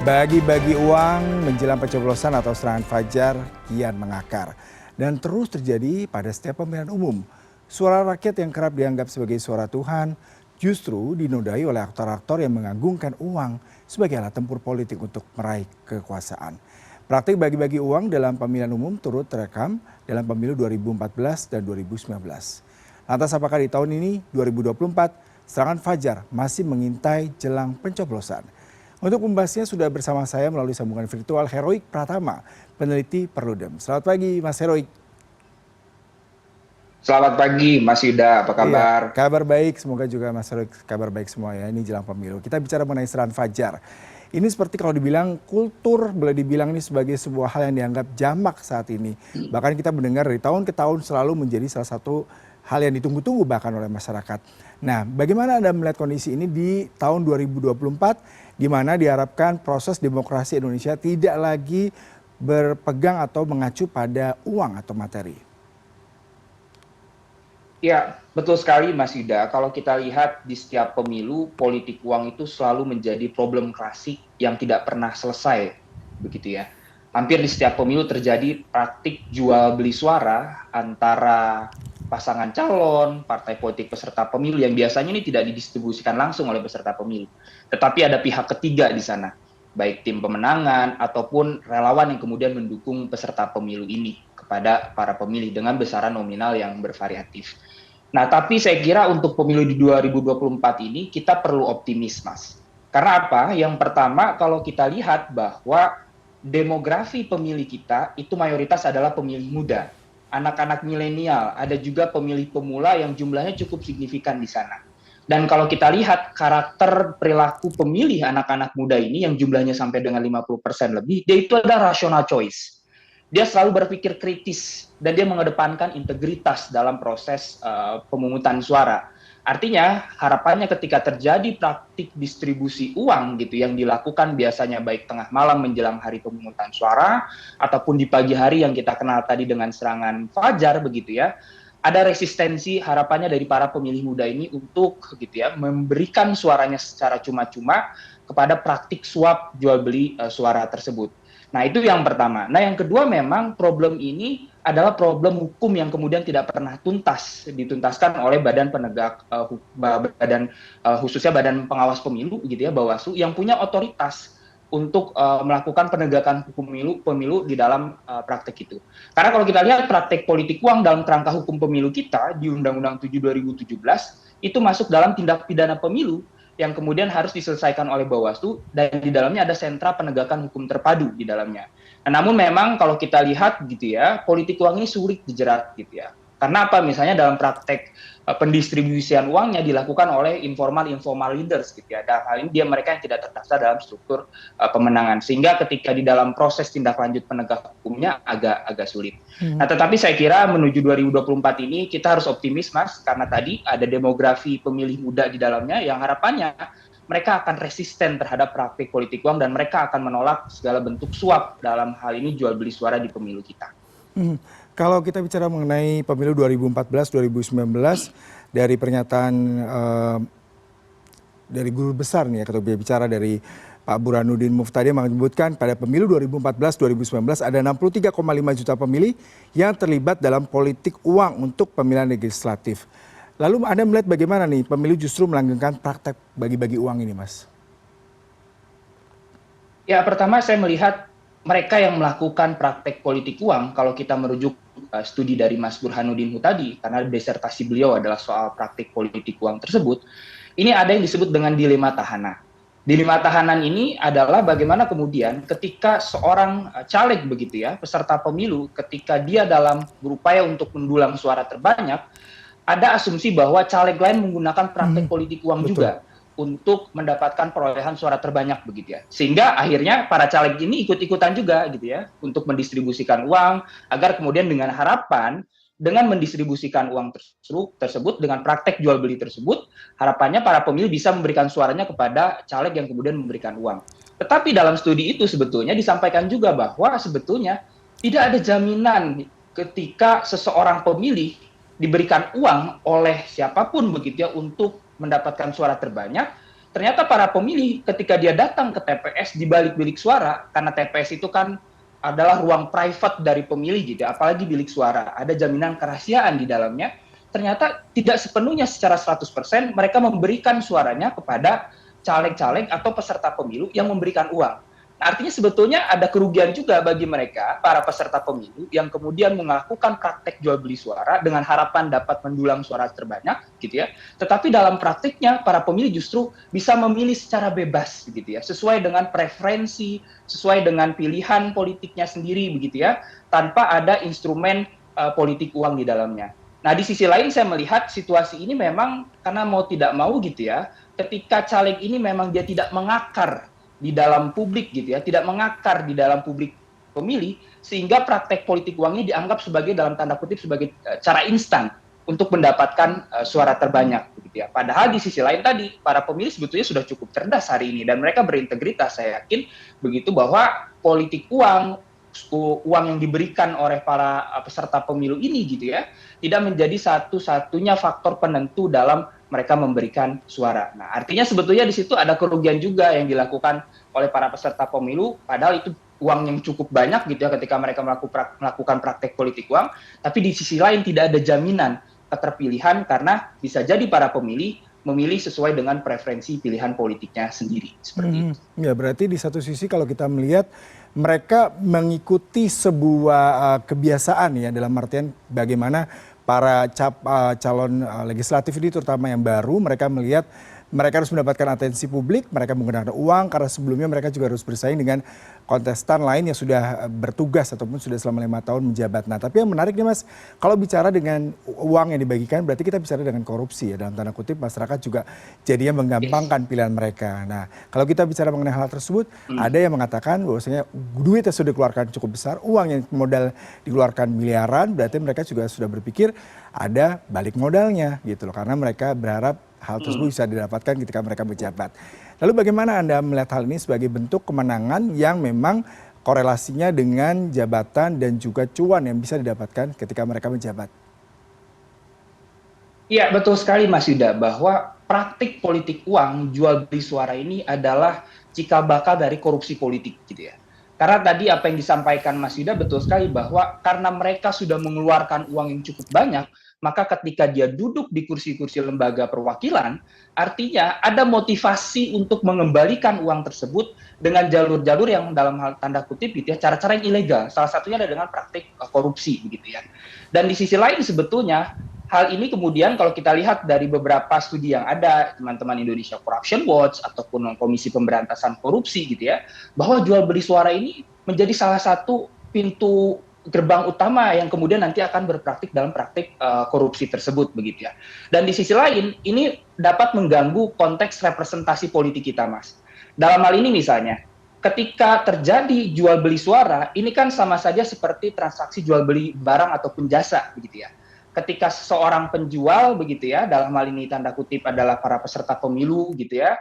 Bagi-bagi uang menjelang pencoblosan atau serangan fajar kian mengakar dan terus terjadi pada setiap pemilihan umum. Suara rakyat yang kerap dianggap sebagai suara Tuhan justru dinodai oleh aktor-aktor yang mengagungkan uang sebagai alat tempur politik untuk meraih kekuasaan. Praktik bagi-bagi uang dalam pemilihan umum turut terekam dalam pemilu 2014 dan 2019. Lantas apakah di tahun ini 2024 serangan fajar masih mengintai jelang pencoblosan? Untuk membahasnya sudah bersama saya melalui sambungan virtual Heroik Pratama, peneliti Perludem. Selamat pagi Mas Heroik. Selamat pagi Mas Yuda, apa Iya, kabar? kabar baik. Semoga juga Mas Heroik kabar baik semua ya. Ini jelang pemilu. Kita bicara mengenai serangan fajar. Ini seperti kalau dibilang kultur, boleh dibilang ini sebagai sebuah hal yang dianggap jamak saat ini. Bahkan kita mendengar dari tahun ke tahun selalu menjadi salah satu hal yang ditunggu-tunggu bahkan oleh masyarakat. Nah, bagaimana Anda melihat kondisi ini di tahun 2024, di mana diharapkan proses demokrasi Indonesia tidak lagi berpegang atau mengacu pada uang atau materi? Ya, betul sekali Mas Yuda. Kalau kita lihat di setiap pemilu, politik uang itu selalu menjadi problem klasik yang tidak pernah selesai, begitu ya. Hampir di setiap pemilu terjadi praktik jual beli suara antara pasangan calon, partai politik peserta pemilu yang biasanya ini tidak didistribusikan langsung oleh peserta pemilu. Tetapi ada pihak ketiga di sana, baik tim pemenangan ataupun relawan yang kemudian mendukung peserta pemilu ini kepada para pemilih dengan besaran nominal yang bervariatif. Nah, tapi saya kira untuk pemilu di 2024 ini kita perlu optimis, Mas. Karena apa? Yang pertama, kalau kita lihat bahwa demografi pemilih kita itu mayoritas adalah pemilih muda, anak-anak milenial, ada juga pemilih pemula yang jumlahnya cukup signifikan di sana. Dan kalau kita lihat karakter perilaku pemilih anak-anak muda ini yang jumlahnya sampai dengan 50% lebih, dia itu adalah rational choice. Dia selalu berpikir kritis dan dia mengedepankan integritas dalam proses pemungutan suara. Artinya harapannya ketika terjadi praktik distribusi uang gitu yang dilakukan biasanya baik tengah malam menjelang hari pemungutan suara ataupun di pagi hari yang kita kenal tadi dengan serangan fajar begitu ya, ada resistensi harapannya dari para pemilih muda ini untuk gitu ya memberikan suaranya secara cuma-cuma kepada praktik suap jual beli suara tersebut. Nah, itu yang pertama. Nah, yang kedua memang problem ini adalah problem hukum yang kemudian tidak pernah dituntaskan oleh badan penegak badan khususnya badan pengawas pemilu gitu ya, Bawaslu yang punya otoritas untuk melakukan penegakan hukum pemilu di dalam praktek itu. Karena kalau kita lihat praktek politik uang dalam kerangka hukum pemilu kita di Undang-Undang 7 2017 itu masuk dalam tindak pidana pemilu yang kemudian harus diselesaikan oleh Bawaslu dan di dalamnya ada sentra penegakan hukum terpadu di dalamnya. Nah, namun memang kalau kita lihat gitu ya, politik uang ini sulit dijerat gitu ya. Karena apa? Misalnya dalam praktek pendistribusian uangnya dilakukan oleh informal leaders gitu ya. Dalam hal ini mereka yang tidak terdaftar dalam struktur pemenangan sehingga ketika di dalam proses tindak lanjut penegak hukumnya agak sulit. Nah, tetapi saya kira menuju 2024 ini kita harus optimis Mas karena tadi ada demografi pemilih muda di dalamnya yang harapannya mereka akan resisten terhadap praktik politik uang dan mereka akan menolak segala bentuk suap dalam hal ini jual beli suara di pemilu kita. Hmm. Kalau kita bicara mengenai pemilu 2014-2019 dari pernyataan dari guru besar nih ya, ketua bicara dari Pak Burhanuddin Muftadi menyebutkan pada pemilu 2014-2019 ada 63,5 juta pemilih yang terlibat dalam politik uang untuk pemilihan legislatif. Lalu Anda melihat bagaimana nih pemilu justru melanggengkan praktek bagi-bagi uang ini, Mas? Ya, pertama saya melihat mereka yang melakukan praktek politik uang, kalau kita merujuk studi dari Mas Burhanuddin Muhtadi, karena disertasi beliau adalah soal praktik politik uang tersebut, ini ada yang disebut dengan dilema tahanan. Dilema tahanan ini adalah bagaimana kemudian ketika seorang caleg begitu ya, peserta pemilu, ketika dia dalam berupaya untuk mendulang suara terbanyak, ada asumsi bahwa caleg lain menggunakan praktek politik uang Betul. juga untuk mendapatkan perolehan suara terbanyak begitu ya. Sehingga akhirnya para caleg ini ikut-ikutan juga gitu ya untuk mendistribusikan uang agar kemudian dengan harapan dengan mendistribusikan uang tersebut dengan praktek jual beli tersebut harapannya para pemilih bisa memberikan suaranya kepada caleg yang kemudian memberikan uang. Tetapi dalam studi itu sebetulnya disampaikan juga bahwa sebetulnya tidak ada jaminan ketika seseorang pemilih diberikan uang oleh siapapun begitu ya untuk mendapatkan suara terbanyak, ternyata para pemilih ketika dia datang ke TPS di balik bilik suara, karena TPS itu kan adalah ruang private dari pemilih gitu, apalagi bilik suara, ada jaminan kerahasiaan di dalamnya, ternyata tidak sepenuhnya secara 100% mereka memberikan suaranya kepada caleg-caleg atau peserta pemilu yang memberikan uang. Nah, artinya sebetulnya ada kerugian juga bagi mereka, para peserta pemilu, yang kemudian melakukan praktek jual beli suara dengan harapan dapat mendulang suara terbanyak, gitu ya. Tetapi dalam praktiknya, para pemilih justru bisa memilih secara bebas, gitu ya, sesuai dengan preferensi, sesuai dengan pilihan politiknya sendiri, begitu ya, tanpa ada instrumen politik uang di dalamnya. Nah, di sisi lain saya melihat situasi ini memang karena mau tidak mau gitu ya, ketika caleg ini memang dia tidak mengakar di dalam publik gitu ya, tidak mengakar di dalam publik pemilih, sehingga praktek politik uangnya dianggap sebagai dalam tanda kutip sebagai cara instan untuk mendapatkan suara terbanyak gitu ya. Padahal di sisi lain tadi para pemilih sebetulnya sudah cukup cerdas hari ini dan mereka berintegritas, saya yakin begitu, bahwa politik uang yang diberikan oleh para peserta pemilu ini gitu ya, tidak menjadi satu-satunya faktor penentu dalam mereka memberikan suara. Nah, artinya sebetulnya di situ ada kerugian juga yang dilakukan oleh para peserta pemilu, padahal itu uang yang cukup banyak gitu ya ketika mereka melakukan praktek politik uang, tapi di sisi lain tidak ada jaminan keterpilihan karena bisa jadi para pemilih memilih sesuai dengan preferensi pilihan politiknya sendiri. Seperti itu. Ya, berarti di satu sisi kalau kita melihat mereka mengikuti sebuah kebiasaan ya, dalam artian bagaimana para calon legislatif ini terutama yang baru, mereka melihat mereka harus mendapatkan atensi publik, mereka menggunakan uang karena sebelumnya mereka juga harus bersaing dengan kontestan lain yang sudah bertugas ataupun sudah selama 5 tahun menjabat. Nah, tapi yang menarik nih Mas, kalau bicara dengan uang yang dibagikan berarti kita bicara dengan korupsi ya, dalam tanda kutip masyarakat juga jadinya menggampangkan pilihan mereka. Nah, kalau kita bicara mengenai hal tersebut, ada yang mengatakan bahwasanya duit yang sudah dikeluarkan cukup besar, uang yang modal dikeluarkan miliaran, berarti mereka juga sudah berpikir ada balik modalnya gitu loh, karena mereka berharap hal tersebut bisa didapatkan ketika mereka menjabat. Lalu bagaimana Anda melihat hal ini sebagai bentuk kemenangan yang memang korelasinya dengan jabatan dan juga cuan yang bisa didapatkan ketika mereka menjabat? Iya, betul sekali Mas Yuda, bahwa praktik politik uang jual beli suara ini adalah cikal bakal dari korupsi politik gitu ya. Karena tadi apa yang disampaikan Mas Yuda betul sekali, bahwa karena mereka sudah mengeluarkan uang yang cukup banyak, maka ketika dia duduk di kursi-kursi lembaga perwakilan, artinya ada motivasi untuk mengembalikan uang tersebut dengan jalur-jalur yang dalam hal tanda kutip gitu ya, cara-cara yang ilegal. Salah satunya adalah dengan praktik korupsi begitu ya. Dan di sisi lain sebetulnya hal ini kemudian kalau kita lihat dari beberapa studi yang ada, teman-teman Indonesia Corruption Watch ataupun Komisi Pemberantasan Korupsi gitu ya, bahwa jual beli suara ini menjadi salah satu pintu gerbang utama yang kemudian nanti akan berpraktik dalam praktik korupsi tersebut begitu ya. Dan di sisi lain ini dapat mengganggu konteks representasi politik kita, Mas. Dalam hal ini misalnya, ketika terjadi jual beli suara, ini kan sama saja seperti transaksi jual beli barang ataupun jasa begitu ya. Ketika seseorang penjual begitu ya, dalam hal ini tanda kutip adalah para peserta pemilu gitu ya,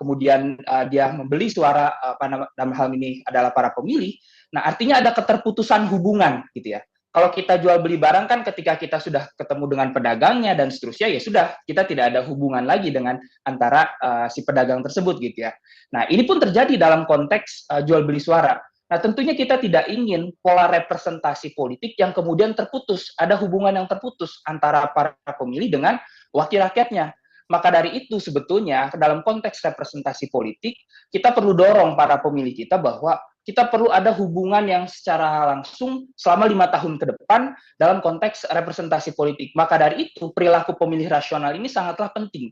kemudian dia membeli suara dalam hal ini adalah para pemilih. Nah, artinya ada keterputusan hubungan gitu ya. Kalau kita jual beli barang kan ketika kita sudah ketemu dengan pedagangnya dan seterusnya, ya sudah, kita tidak ada hubungan lagi dengan antara si pedagang tersebut gitu ya. Nah, ini pun terjadi dalam konteks jual beli suara. Nah, tentunya kita tidak ingin pola representasi politik yang kemudian terputus, ada hubungan yang terputus antara para pemilih dengan wakil rakyatnya. Maka dari itu sebetulnya dalam konteks representasi politik, kita perlu dorong para pemilih kita bahwa kita perlu ada hubungan yang secara langsung selama 5 tahun ke depan dalam konteks representasi politik. Maka dari itu perilaku pemilih rasional ini sangatlah penting.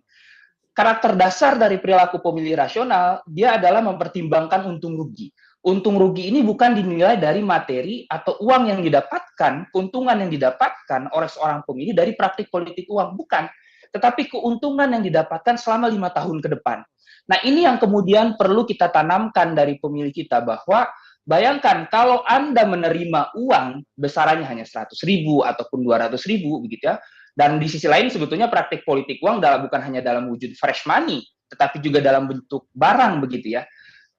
Karakter dasar dari perilaku pemilih rasional, dia adalah mempertimbangkan untung rugi. Untung rugi ini bukan dinilai dari materi atau uang yang didapatkan, keuntungan yang didapatkan oleh seorang pemilih dari praktik politik uang, bukan. Tetapi keuntungan yang didapatkan selama 5 tahun ke depan. Nah, ini yang kemudian perlu kita tanamkan dari pemilih kita, bahwa bayangkan kalau Anda menerima uang besarannya hanya 100.000 ataupun 200.000 begitu ya. Dan di sisi lain sebetulnya praktik politik uang bukan hanya dalam wujud fresh money, tetapi juga dalam bentuk barang begitu ya.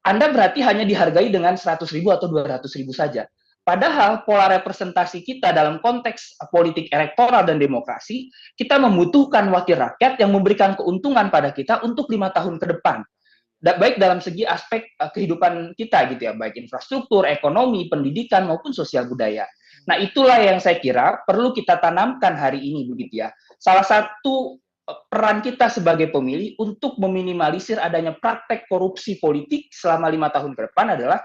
Anda berarti hanya dihargai dengan 100.000 atau 200.000 saja. Padahal pola representasi kita dalam konteks politik elektoral dan demokrasi, kita membutuhkan wakil rakyat yang memberikan keuntungan pada kita untuk 5 tahun ke depan. Baik dalam segi aspek kehidupan kita gitu ya, baik infrastruktur, ekonomi, pendidikan maupun sosial budaya. Nah, itulah yang saya kira perlu kita tanamkan hari ini begitu ya. Salah satu peran kita sebagai pemilih untuk meminimalisir adanya praktek korupsi politik selama 5 tahun ke depan adalah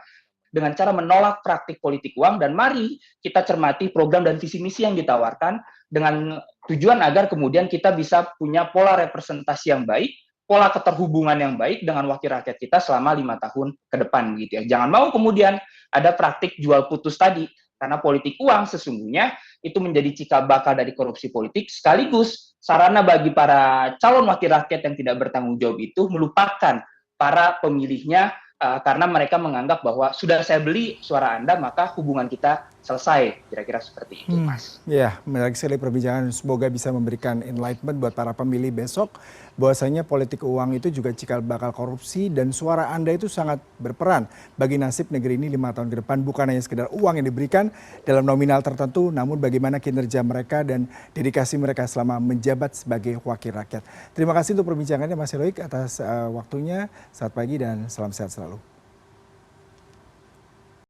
dengan cara menolak praktik politik uang, dan mari kita cermati program dan visi misi yang ditawarkan dengan tujuan agar kemudian kita bisa punya pola representasi yang baik, pola keterhubungan yang baik dengan wakil rakyat kita selama 5 tahun ke depan gitu ya. Jangan mau kemudian ada praktik jual putus tadi, karena politik uang sesungguhnya itu menjadi cikal bakal dari korupsi politik, sekaligus sarana bagi para calon wakil rakyat yang tidak bertanggung jawab itu melupakan para pemilihnya, karena mereka menganggap bahwa sudah saya beli suara Anda, maka hubungan kita selesai. Kira-kira seperti itu, Mas. Ya, menarik sekali perbincangan. Semoga bisa memberikan enlightenment buat para pemilih besok, bahwasanya politik uang itu juga cikal bakal korupsi dan suara Anda itu sangat berperan bagi nasib negeri ini 5 tahun ke depan. Bukan hanya sekedar uang yang diberikan dalam nominal tertentu, namun bagaimana kinerja mereka dan dedikasi mereka selama menjabat sebagai wakil rakyat. Terima kasih untuk perbincangannya Mas Heroik atas waktunya. Selamat pagi dan salam sehat selalu.